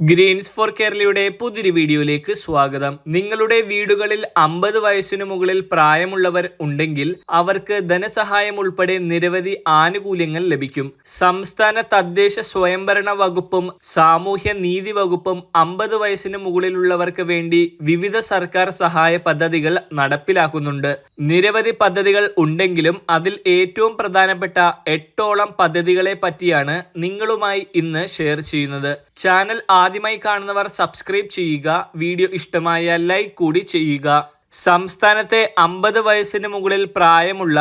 Green's four കേരളയുടെ പുതിയൊരു വീഡിയോയിലേക്ക് സ്വാഗതം. നിങ്ങളുടെ വീടുകളിൽ 50 വയസ്സിനു മുകളിൽ പ്രായമുള്ളവർ ഉണ്ടെങ്കിൽ അവർക്ക് ധനസഹായം ഉൾപ്പെടെ നിരവധി ആനുകൂല്യങ്ങൾ ലഭിക്കും. സംസ്ഥാന തദ്ദേശ സ്വയംഭരണ വകുപ്പും സാമൂഹ്യ നീതി വകുപ്പും 50 വയസ്സിന് മുകളിലുള്ളവർക്ക് വേണ്ടി വിവിധ സർക്കാർ സഹായ പദ്ധതികൾ നടപ്പിലാക്കുന്നുണ്ട്. നിരവധി പദ്ധതികൾ ഉണ്ടെങ്കിലും അതിൽ ഏറ്റവും പ്രധാനപ്പെട്ട 8ഓളം പദ്ധതികളെ പറ്റിയാണ് നിങ്ങളുമായി ഇന്ന് ഷെയർ ചെയ്യുന്നത്. ചാനൽ ആദ്യമായി കാണുന്നവർ സബ്സ്ക്രൈബ് ചെയ്യുക. വീഡിയോ ഇഷ്ടമായാൽ ലൈക്ക് കൂടി ചെയ്യുക. സംസ്ഥാനത്തെ 50 വയസ്സിന് മുകളിൽ പ്രായമുള്ള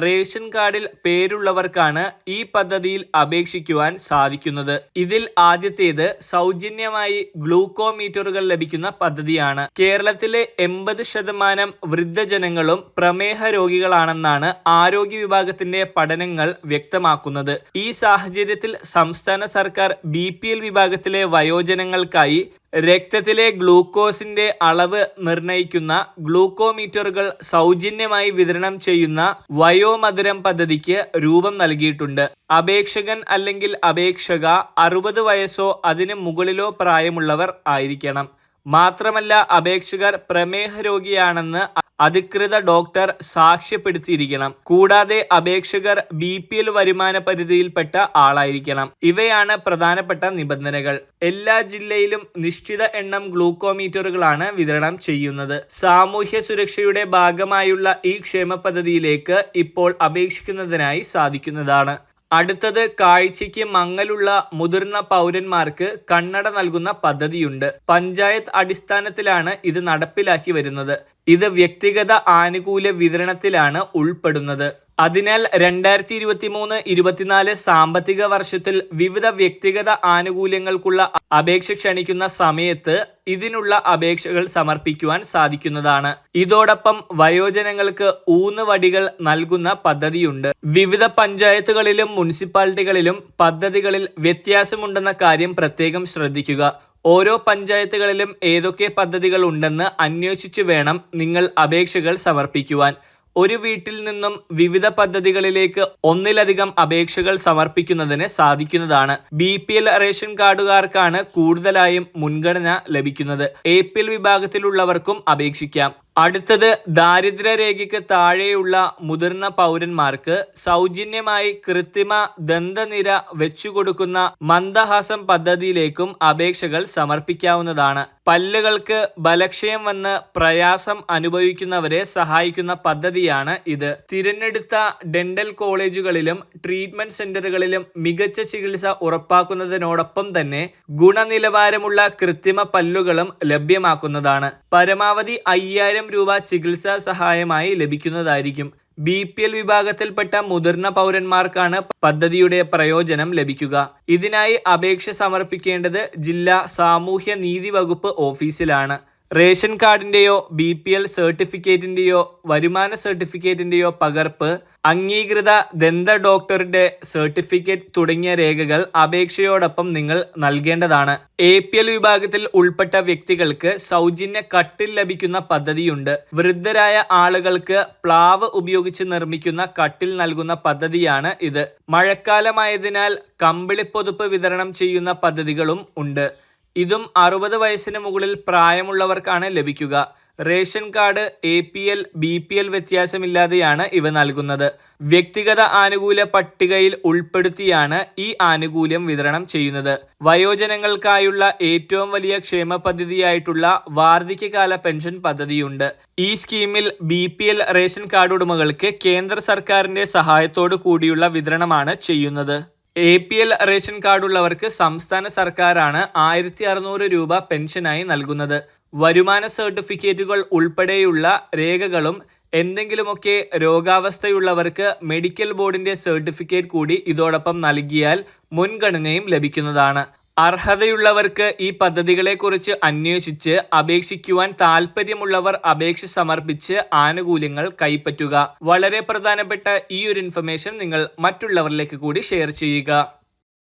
റേഷൻ കാർഡിൽ പേരുള്ളവർക്കാണ് ഈ പദ്ധതിയിൽ അപേക്ഷിക്കുവാൻ സാധിക്കുന്നത്. ഇതിൽ ആദ്യത്തേത് സൗജന്യമായി ഗ്ലൂക്കോമീറ്ററുകൾ ലഭിക്കുന്ന പദ്ധതിയാണ്. കേരളത്തിലെ 80% വൃദ്ധജനങ്ങളും പ്രമേഹ രോഗികളാണെന്നാണ് ആരോഗ്യ വിഭാഗത്തിന്റെ പഠനങ്ങൾ വ്യക്തമാക്കുന്നത്. ഈ സാഹചര്യത്തിൽ സംസ്ഥാന സർക്കാർ BPL വിഭാഗത്തിലെ വയോജനങ്ങൾക്കായി രക്തത്തിലെ ഗ്ലൂക്കോസിന്റെ അളവ് നിർണ്ണയിക്കുന്ന ഗ്ലൂക്കോമീറ്ററുകൾ സൗജന്യമായി വിതരണം ചെയ്യുന്ന വയോമധുരം പദ്ധതിക്ക് രൂപം നൽകിയിട്ടുണ്ട്. അപേക്ഷകൻ അല്ലെങ്കിൽ അപേക്ഷക 60 വയസ്സോ അതിന് മുകളിലോ പ്രായമുള്ളവർ ആയിരിക്കണം. മാത്രമല്ല അപേക്ഷകർ പ്രമേഹ രോഗിയാണെന്ന് അധികൃത ഡോക്ടർ സാക്ഷ്യപ്പെടുത്തിയിരിക്കണം. കൂടാതെ അപേക്ഷകർ BPL വരുമാന പരിധിയിൽപ്പെട്ട ആളായിരിക്കണം. ഇവയാണ് പ്രധാനപ്പെട്ട നിബന്ധനകൾ. എല്ലാ ജില്ലയിലും നിശ്ചിത എണ്ണം ഗ്ലൂക്കോമീറ്ററുകളാണ് വിതരണം ചെയ്യുന്നത്. സാമൂഹ്യ സുരക്ഷയുടെ ഭാഗമായുള്ള ഈ ക്ഷേമ പദ്ധതിയിലേക്ക് ഇപ്പോൾ അപേക്ഷിക്കുന്നതിനായി സാധിക്കുന്നതാണ്. അടുത്തത് കാഴ്ചയ്ക്ക് മങ്ങലുള്ള മുതിർന്ന പൗരന്മാർക്ക് കണ്ണട നൽകുന്ന പദ്ധതിയുണ്ട്. പഞ്ചായത്ത് അടിസ്ഥാനത്തിലാണ് ഇത് നടപ്പിലാക്കി വരുന്നത്. ഇത് വ്യക്തിഗത ആനുകൂല്യ വിതരണത്തിലാണ് ഉൾപ്പെടുന്നത്. അതിനാൽ 2023-24 സാമ്പത്തിക വർഷത്തിൽ വിവിധ വ്യക്തിഗത ആനുകൂല്യങ്ങൾക്കുള്ള അപേക്ഷ ക്ഷണിക്കുന്ന സമയത്ത് ഇതിനുള്ള അപേക്ഷകൾ സമർപ്പിക്കുവാൻ സാധിക്കുന്നതാണ്. ഇതോടൊപ്പം വയോജനങ്ങൾക്ക് ഊന്നുവടികൾ നൽകുന്ന പദ്ധതിയുണ്ട്. വിവിധ പഞ്ചായത്തുകളിലും മുനിസിപ്പാലിറ്റികളിലും പദ്ധതികളിൽ വ്യത്യാസമുണ്ടെന്ന കാര്യം പ്രത്യേകം ശ്രദ്ധിക്കുക. ഓരോ പഞ്ചായത്തുകളിലും ഏതൊക്കെ പദ്ധതികൾ ഉണ്ടെന്ന് അന്വേഷിച്ചു വേണം നിങ്ങൾ അപേക്ഷകൾ സമർപ്പിക്കുവാൻ. ഒരു വീട്ടിൽ നിന്നും വിവിധ പദ്ധതികളിലേക്ക് ഒന്നിലധികം അപേക്ഷകൾ സമർപ്പിക്കുന്നതിന് സാധിക്കുന്നതാണ്. BPL റേഷൻ കാർഡുകാർക്കാണ് കൂടുതലായും മുൻഗണന ലഭിക്കുന്നത്. APL വിഭാഗത്തിലുള്ളവർക്കും അപേക്ഷിക്കാം. അടുത്തത് ദാരിദ്ര്യരേഖയ്ക്ക് താഴെയുള്ള മുതിർന്ന പൗരന്മാർക്ക് സൗജന്യമായി കൃത്രിമ ദന്തനിര വെച്ചുകൊടുക്കുന്ന മന്ദഹാസം പദ്ധതിയിലേക്കും അപേക്ഷകൾ സമർപ്പിക്കാവുന്നതാണ്. പല്ലുകൾക്ക് ബലക്ഷയം വന്ന് പ്രയാസം അനുഭവിക്കുന്നവരെ സഹായിക്കുന്ന പദ്ധതിയാണ് ഇത്. തിരഞ്ഞെടുത്ത ഡെന്റൽ കോളേജുകളിലും ട്രീറ്റ്മെന്റ് സെന്ററുകളിലും മികച്ച ചികിത്സ ഉറപ്പാക്കുന്നതിനോടൊപ്പം തന്നെ ഗുണനിലവാരമുള്ള കൃത്രിമ പല്ലുകളും ലഭ്യമാക്കുന്നതാണ്. പരമാവധി 5000 രൂപ ചികിത്സാ സഹായമായി ലഭിക്കുന്നതായിരിക്കും. BPL വിഭാഗത്തിൽപ്പെട്ട മുതിർന്ന പൗരന്മാർക്കാണ് പദ്ധതിയുടെ പ്രയോജനം ലഭിക്കുക. ഇതിനായി അപേക്ഷ സമർപ്പിക്കേണ്ടത് ജില്ലാ സാമൂഹ്യ നീതി വകുപ്പ് ഓഫീസിലാണ്. റേഷൻ കാർഡിന്റെയോ BPL സർട്ടിഫിക്കറ്റിന്റെയോ വരുമാന സർട്ടിഫിക്കറ്റിന്റെയോ പകർപ്പ്, അംഗീകൃത ദന്ത ഡോക്ടറുടെ സർട്ടിഫിക്കറ്റ് തുടങ്ങിയ രേഖകൾ അപേക്ഷയോടൊപ്പം നിങ്ങൾ നൽകേണ്ടതാണ്. APL വിഭാഗത്തിൽ ഉൾപ്പെട്ട വ്യക്തികൾക്ക് സൗജന്യ കട്ടിൽ ലഭിക്കുന്ന പദ്ധതിയുണ്ട്. വൃദ്ധരായ ആളുകൾക്ക് പ്ലാവ് ഉപയോഗിച്ച് നിർമ്മിക്കുന്ന കട്ടിൽ നൽകുന്ന പദ്ധതിയാണ് ഇത്. മഴക്കാലമായതിനാൽ കമ്പിളിപ്പൊതുപ്പ് വിതരണം ചെയ്യുന്ന പദ്ധതികളും ഉണ്ട്. ഇതും 60 വയസ്സിന് മുകളിൽ പ്രായമുള്ളവർക്കാണ് ലഭിക്കുക. റേഷൻ കാർഡ് APL BPL വ്യത്യാസമില്ലാതെയാണ് ഇവ നൽകുന്നത്. വ്യക്തിഗത ആനുകൂല്യ പട്ടികയിൽ ഉൾപ്പെടുത്തിയാണ് ഈ ആനുകൂല്യം വിതരണം ചെയ്യുന്നത്. വയോജനങ്ങൾക്കായുള്ള ഏറ്റവും വലിയ ക്ഷേമ പദ്ധതിയായിട്ടുള്ള വാർദ്ധക്യകാല പെൻഷൻ പദ്ധതിയുണ്ട്. ഈ സ്കീമിൽ BPL റേഷൻ കാർഡ് ഉടമകൾക്ക് കേന്ദ്ര സർക്കാരിന്റെ സഹായത്തോടു കൂടിയുള്ള വിതരണമാണ് ചെയ്യുന്നത്. APL റേഷൻ കാർഡുള്ളവർക്ക് സംസ്ഥാന സർക്കാരാണ് 1600 രൂപ പെൻഷനായി നൽകുന്നത്. വരുമാന സർട്ടിഫിക്കറ്റുകൾ ഉൾപ്പെടെയുള്ള രേഖകളും എന്തെങ്കിലുമൊക്കെ രോഗാവസ്ഥയുള്ളവർക്ക് മെഡിക്കൽ ബോർഡിന്റെ സർട്ടിഫിക്കറ്റ് കൂടി ഇതോടൊപ്പം നൽകിയാൽ മുൻഗണനയും ലഭിക്കുന്നതാണ്. അർഹതയുള്ളവർക്ക് ഈ പദ്ധതികളെക്കുറിച്ച് അന്വേഷിച്ച് അപേക്ഷിക്കുവാൻ താല്പര്യമുള്ളവർ അപേക്ഷ സമർപ്പിച്ച് ആനുകൂല്യങ്ങൾ കൈപ്പറ്റുക. വളരെ പ്രധാനപ്പെട്ട ഈ ഒരു ഇൻഫർമേഷൻ നിങ്ങൾ മറ്റുള്ളവരിലേക്ക് കൂടി ഷെയർ ചെയ്യുക.